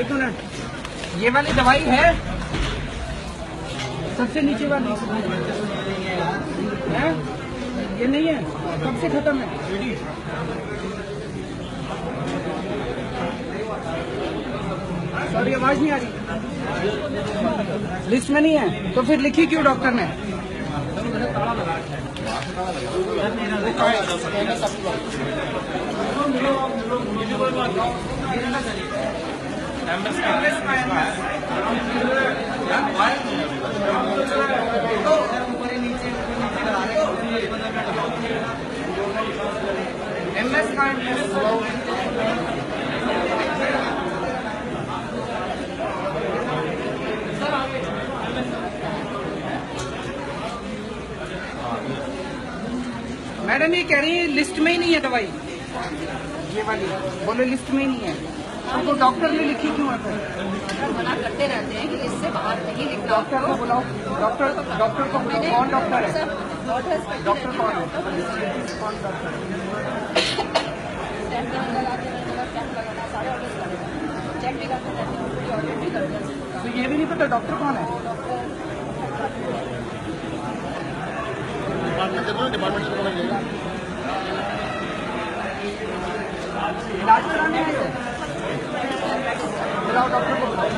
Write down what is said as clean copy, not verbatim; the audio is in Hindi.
एक मिनट, ये वाली दवाई है सबसे नीचे वाली है? ये नहीं है, कब से खत्म है? सॉरी, आवाज नहीं आ रही। लिस्ट में नहीं है तो फिर लिखी क्यों डॉक्टर ने? MS का मैडम ये कह रही है लिस्ट में ही नहीं है दवाई, ये वाली बोले लिस्ट में ही नहीं है, तो डॉक्टर ने लिखी क्यों है फिर? मना करते रहते हैं कि इससे बाहर नहीं लिखना। डॉक्टर को बुलाओ, डॉक्टर को बुलाओ। कौन डॉक्टर है? डॉक्टर कौन है? कौन डॉक्टर है? चेक भी करते रहते हैं, ऑडिट भी करते हैं। तो ये भी नहीं पता डॉक्टर कौन है? इलाज कराने आए थे, बुलाओ डॉक्टर को बुलाओ।